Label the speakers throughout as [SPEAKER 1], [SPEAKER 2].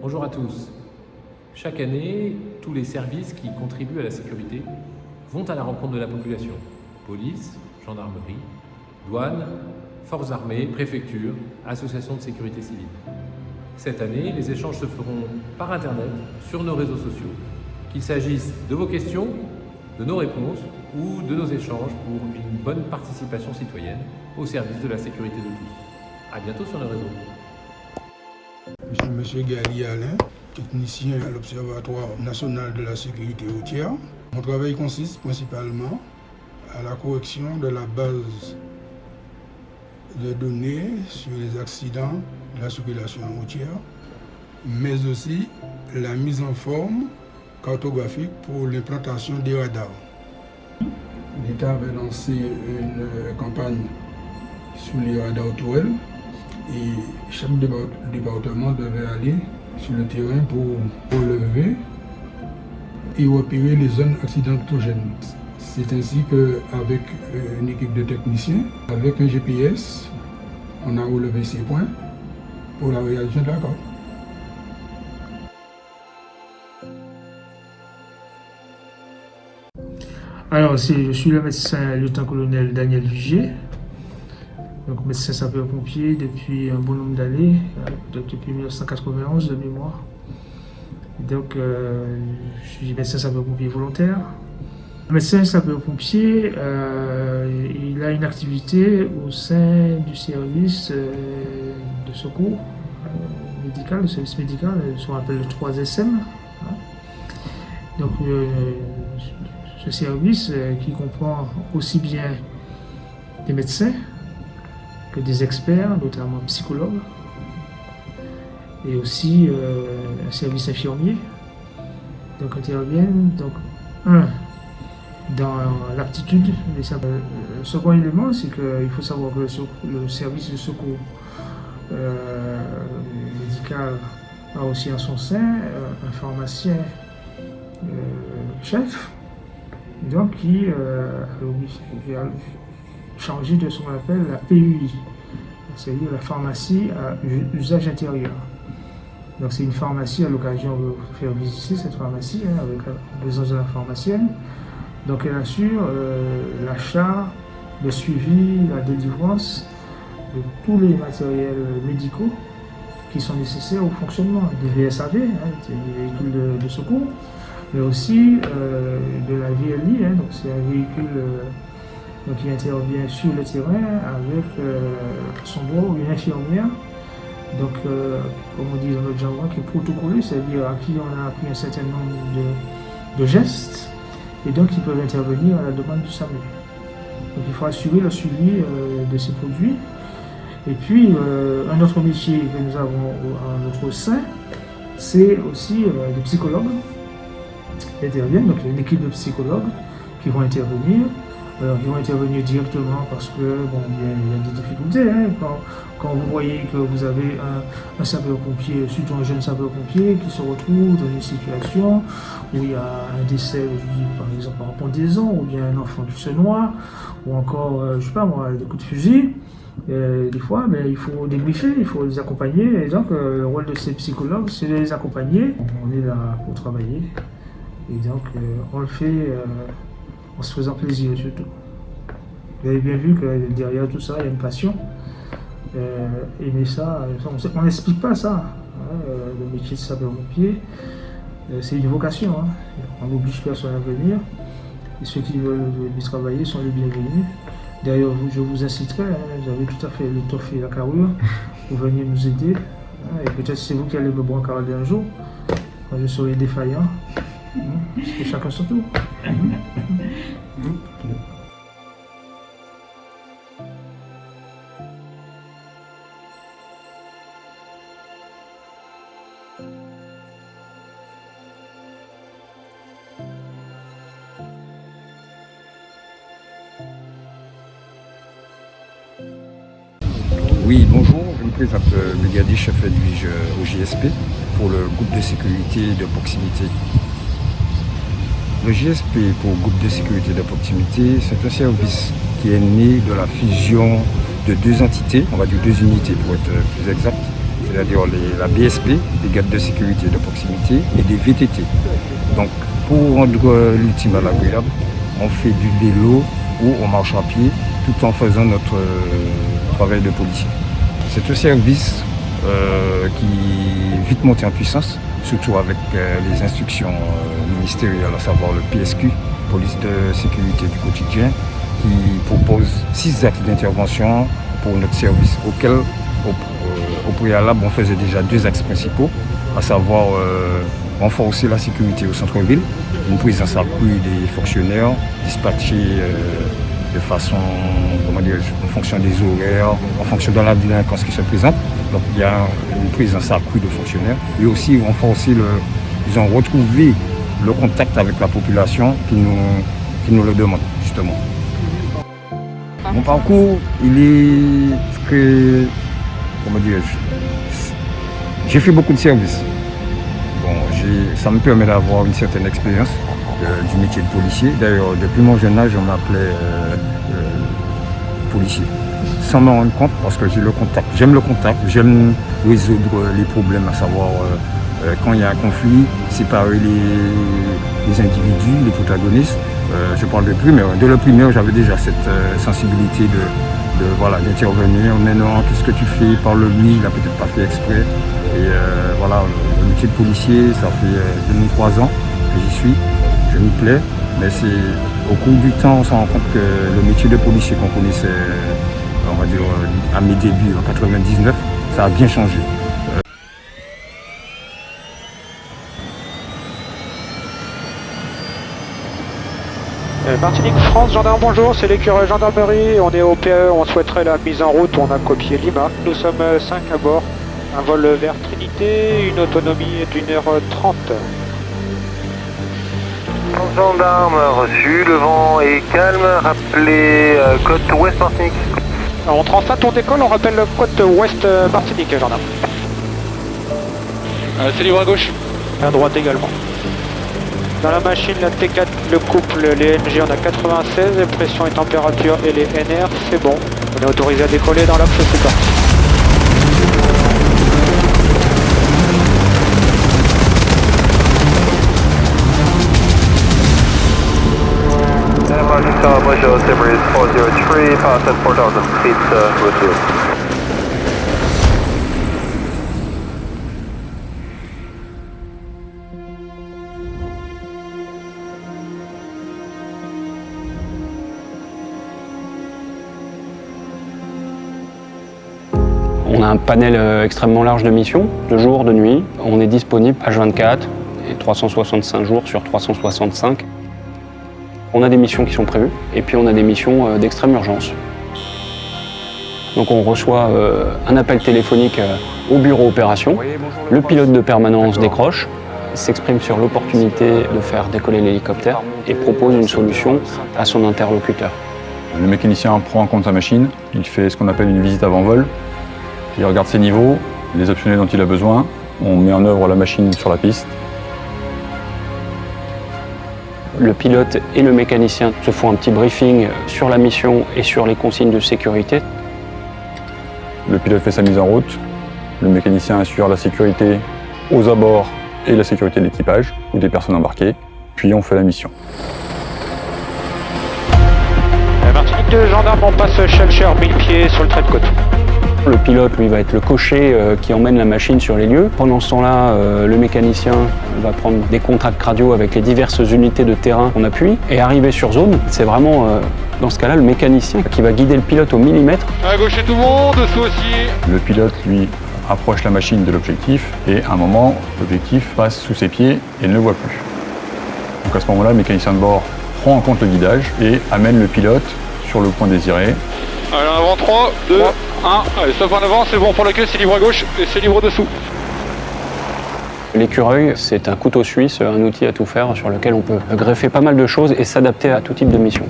[SPEAKER 1] Bonjour à tous. Chaque année, tous les services qui contribuent à la sécurité vont à la rencontre de la population. Police, gendarmerie, douane, forces armées, préfecture, associations de sécurité civile. Cette année, les échanges se feront par Internet, sur nos réseaux sociaux, qu'il s'agisse de vos questions, de nos réponses ou de nos échanges pour une bonne participation citoyenne au service de la sécurité de tous. À bientôt sur nos réseaux.
[SPEAKER 2] Je suis M. Gali Alain, technicien à l'Observatoire national de la sécurité routière. Mon travail consiste principalement à la correction de la base de données sur les accidents de la circulation routière, mais aussi la mise en forme cartographique pour l'implantation des radars. L'État avait lancé une campagne sur les radars tourelles et chaque département devait aller sur le terrain pour relever et repérer les zones accidentogènes. C'est ainsi qu'avec une équipe de techniciens, avec un GPS, on a relevé ces points pour la réalisation de la carte.
[SPEAKER 3] Alors, je suis le médecin lieutenant-colonel Daniel Vigier, donc médecin sapeur-pompier depuis un bon nombre d'années, depuis 1991 de mémoire. Donc, je suis médecin sapeur-pompier volontaire. Le médecin sapeur-pompier, il a une activité au sein du service de secours médical, le service médical, ce qu'on appelle le 3SM. Donc, ce service qui comprend aussi bien des médecins que des experts, notamment psychologues, et aussi un service infirmier. Donc interviennent dans l'aptitude des sapeurs. Le second élément, c'est qu'il faut savoir que le service de secours médical a aussi en son sein un pharmacien chef, donc qui est chargé de ce qu'on appelle la PUI, c'est-à-dire la pharmacie à usage intérieur. Donc c'est une pharmacie, à l'occasion de faire visiter cette pharmacie avec la présence de la pharmacienne. Donc elle assure l'achat, le suivi, la délivrance de tous les matériels médicaux qui sont nécessaires au fonctionnement des VSAV, des véhicules de secours, mais aussi de la VLI, donc c'est un véhicule qui intervient sur le terrain avec son bras, une infirmière, donc comme on dit dans notre jargon, qui est protocolé, c'est-à-dire à qui on a appris un certain nombre de gestes, et donc ils peuvent intervenir à la demande du SAMU. Donc il faut assurer le suivi de ces produits. Et puis un autre métier que nous avons à notre sein, c'est aussi des psychologues qui interviennent, donc il y a une équipe de psychologues qui vont intervenir. Alors, ils vont intervenir directement parce que, bon, il y a des difficultés. Quand vous voyez que vous avez un sapeur-pompier, surtout un jeune sapeur-pompier, qui se retrouve dans une situation où il y a un décès, par exemple, en pendaison, ou bien un enfant qui se noie, ou encore, je sais pas moi, des coups de fusil, des fois, mais il faut débriefer, il faut les accompagner. Et donc, le rôle de ces psychologues, c'est de les accompagner. On est là pour travailler. Et donc, on le fait en se faisant plaisir surtout. Vous avez bien vu que derrière tout ça, il y a une passion. Aimer ça, on n'explique pas ça. Le métier de sapeur-pompier, c'est une vocation. On n'oblige personne à venir. Et ceux qui veulent y travailler sont les bienvenus. D'ailleurs, je vous inciterai, vous avez tout à fait l'étoffe et la carrure pour venir nous aider. Et peut-être c'est vous qui allez me brancarder un jour, quand je serai défaillant. Et chacun son tour.
[SPEAKER 4] Oui, bonjour, je me présente Megadi, chef Edwige au JSP pour le groupe de sécurité de proximité. Le JSP pour groupe de sécurité de proximité, c'est un service qui est né de la fusion de deux entités, on va dire deux unités pour être plus exact, c'est-à-dire la BSP, les gardes de sécurité de proximité, et des VTT. Donc pour rendre l'ultime agréable, on fait du vélo ou on marche à pied tout en faisant notre travail de policier. C'est un service qui est vite monté en puissance, surtout avec les instructions ministérielles, à savoir le PSQ, police de sécurité du quotidien, qui propose 6 axes d'intervention pour notre service, auquel au préalable on faisait déjà 2 axes principaux, à savoir renforcer la sécurité au centre-ville, une présence accrue des fonctionnaires, dispatchés de façon, en fonction des horaires, en fonction de la délinquance qui se présente. Donc il y a une présence accrue de fonctionnaires. Et aussi renforcer ils ont retrouvé le contact avec la population qui nous le demande, justement. Mon parcours, il est très, j'ai fait beaucoup de services. Bon, ça me permet d'avoir une certaine expérience du métier de policier. D'ailleurs, depuis mon jeune âge, on m'appelait policier. Sans m'en rendre compte, parce que j'ai le contact. J'aime résoudre les problèmes, à savoir quand il y a un conflit, séparer les individus, les protagonistes. Je parle de primaire. De la primaire, j'avais déjà cette sensibilité d'intervenir. Mais non, qu'est-ce que tu fais? Parle-lui, il n'a peut-être pas fait exprès. Et le métier de policier, ça fait 23 ans que j'y suis. Je m'y plais, mais au cours du temps, on se rend compte que le métier de policier qu'on connaissait, on va dire, à mes débuts, en 99, ça a bien changé.
[SPEAKER 5] Martinique France, gendarme, bonjour, c'est l'écureuil gendarmerie, on est au PE, on souhaiterait la mise en route, on a copié Lima. Nous sommes 5 à bord, un vol vers Trinité, une autonomie d'1h30.
[SPEAKER 6] Gendarme reçu, le vent est calme, rappelez côte ouest Martinique.
[SPEAKER 5] On transate, on décolle, on rappelle côte ouest Martinique, gendarme.
[SPEAKER 7] C'est libre à gauche.
[SPEAKER 5] À droite également. Dans la machine, la T4, le couple, les NG, on a 96, les pression et température et les NR, c'est bon. On est autorisé à décoller dans l'axe, c'est parti.
[SPEAKER 6] Mojo Timbers 403, pass at 4000 feet with you.
[SPEAKER 8] On a un panel extrêmement large de missions, de jour, de nuit. On est disponible H24 et 365 jours sur 365. On a des missions qui sont prévues et puis on a des missions d'extrême urgence. Donc on reçoit un appel téléphonique au bureau opération. Le pilote de permanence décroche, s'exprime sur l'opportunité de faire décoller l'hélicoptère et propose une solution à son interlocuteur.
[SPEAKER 9] Le mécanicien prend en compte sa machine, il fait ce qu'on appelle une visite avant vol. Il regarde ses niveaux, les optionnels dont il a besoin. On met en œuvre la machine sur la piste.
[SPEAKER 8] Le pilote et le mécanicien se font un petit briefing sur la mission et sur les consignes de sécurité.
[SPEAKER 9] Le pilote fait sa mise en route. Le mécanicien assure la sécurité aux abords et la sécurité de l'équipage ou des personnes embarquées. Puis on fait la mission.
[SPEAKER 5] Martinique 2, gendarme, on passe Shelcher, 1000 pieds sur le trait de côte.
[SPEAKER 8] Le pilote, lui, va être le cocher qui emmène la machine sur les lieux. Pendant ce temps-là, le mécanicien va prendre des contacts radio avec les diverses unités de terrain qu'on appuie. Et arrivé sur zone, c'est vraiment, dans ce cas-là, le mécanicien qui va guider le pilote au millimètre.
[SPEAKER 7] À gauche tout le monde, dessous aussi.
[SPEAKER 9] Le pilote, lui, approche la machine de l'objectif et à un moment, l'objectif passe sous ses pieds et ne le voit plus. Donc à ce moment-là, le mécanicien de bord prend en compte le guidage et amène le pilote sur le point désiré.
[SPEAKER 7] Allez, en avant, 3, 2, 1. Allez, stop en avant, c'est bon pour l'accueil, c'est libre à gauche et c'est libre dessous.
[SPEAKER 8] L'écureuil, c'est un couteau suisse, un outil à tout faire sur lequel on peut greffer pas mal de choses et s'adapter à tout type de mission.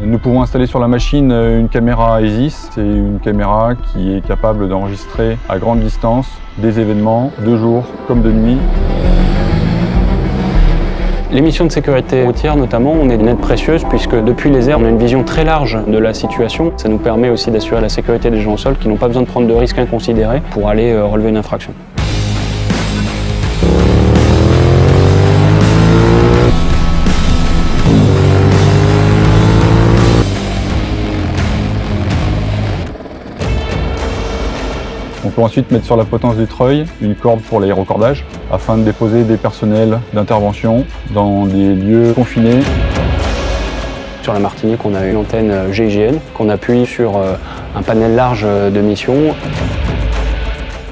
[SPEAKER 9] Nous pouvons installer sur la machine une caméra ESIS. C'est une caméra qui est capable d'enregistrer à grande distance des événements de jour comme de nuit.
[SPEAKER 8] Les missions de sécurité routière notamment, on est une aide précieuse puisque depuis les airs, on a une vision très large de la situation. Ça nous permet aussi d'assurer la sécurité des gens au sol qui n'ont pas besoin de prendre de risques inconsidérés pour aller relever une infraction.
[SPEAKER 9] On peut ensuite mettre sur la potence du treuil une corde pour l'aérocordage afin de déposer des personnels d'intervention dans des lieux confinés.
[SPEAKER 8] Sur la Martinique, on a une antenne GIGN qu'on appuie sur un panel large de missions.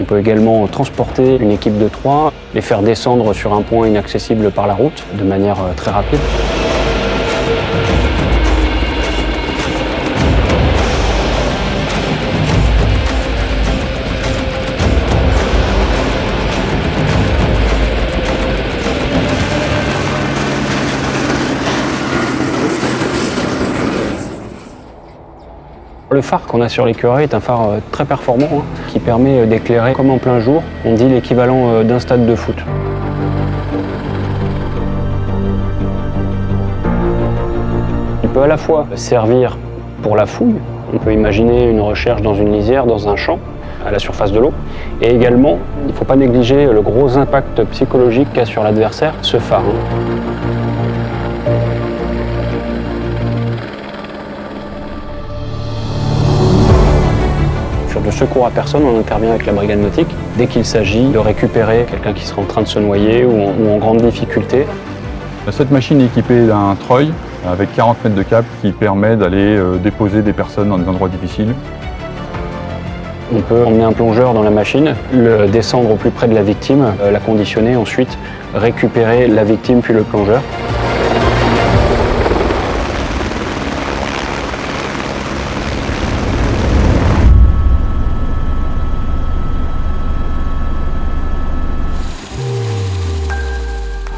[SPEAKER 8] On peut également transporter une équipe de 3, les faire descendre sur un point inaccessible par la route de manière très rapide. Le phare qu'on a sur l'écurie est un phare très performant qui permet d'éclairer comme en plein jour. On dit l'équivalent d'un stade de foot. Il peut à la fois servir pour la fouille. On peut imaginer une recherche dans une lisière, dans un champ, à la surface de l'eau. Et également, il ne faut pas négliger le gros impact psychologique qu'a sur l'adversaire ce phare. De secours à personne, on intervient avec la brigade nautique dès qu'il s'agit de récupérer quelqu'un qui serait en train de se noyer ou en grande difficulté.
[SPEAKER 9] Cette machine est équipée d'un treuil avec 40 mètres de câble qui permet d'aller déposer des personnes dans des endroits difficiles.
[SPEAKER 8] On peut emmener un plongeur dans la machine, le descendre au plus près de la victime, la conditionner, ensuite récupérer la victime puis le plongeur.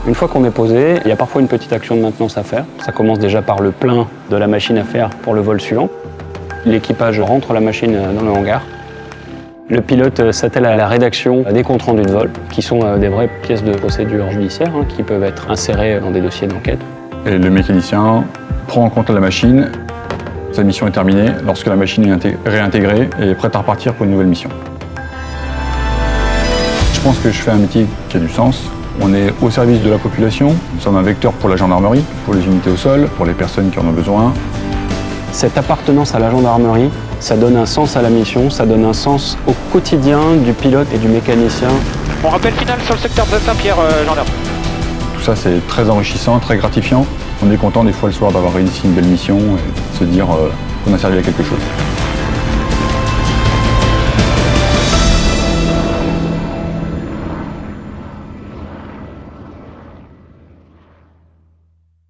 [SPEAKER 8] Une fois qu'on est posé, il y a parfois une petite action de maintenance à faire. Ça commence déjà par le plein de la machine à faire pour le vol suivant. L'équipage rentre la machine dans le hangar. Le pilote s'attelle à la rédaction des comptes rendus de vol, qui sont des vraies pièces de procédure judiciaire, qui peuvent être insérées dans des dossiers d'enquête.
[SPEAKER 9] Et le mécanicien prend en compte la machine. Sa mission est terminée lorsque la machine est réintégrée et est prête à repartir pour une nouvelle mission. Je pense que je fais un métier qui a du sens. On est au service de la population, nous sommes un vecteur pour la gendarmerie, pour les unités au sol, pour les personnes qui en ont besoin.
[SPEAKER 8] Cette appartenance à la gendarmerie, ça donne un sens à la mission, ça donne un sens au quotidien du pilote et du mécanicien.
[SPEAKER 5] Bon rappel final sur le secteur de Saint-Pierre, gendarme.
[SPEAKER 9] Tout ça c'est très enrichissant, très gratifiant. On est content des fois le soir d'avoir réussi une belle mission et de se dire qu'on a servi à quelque chose.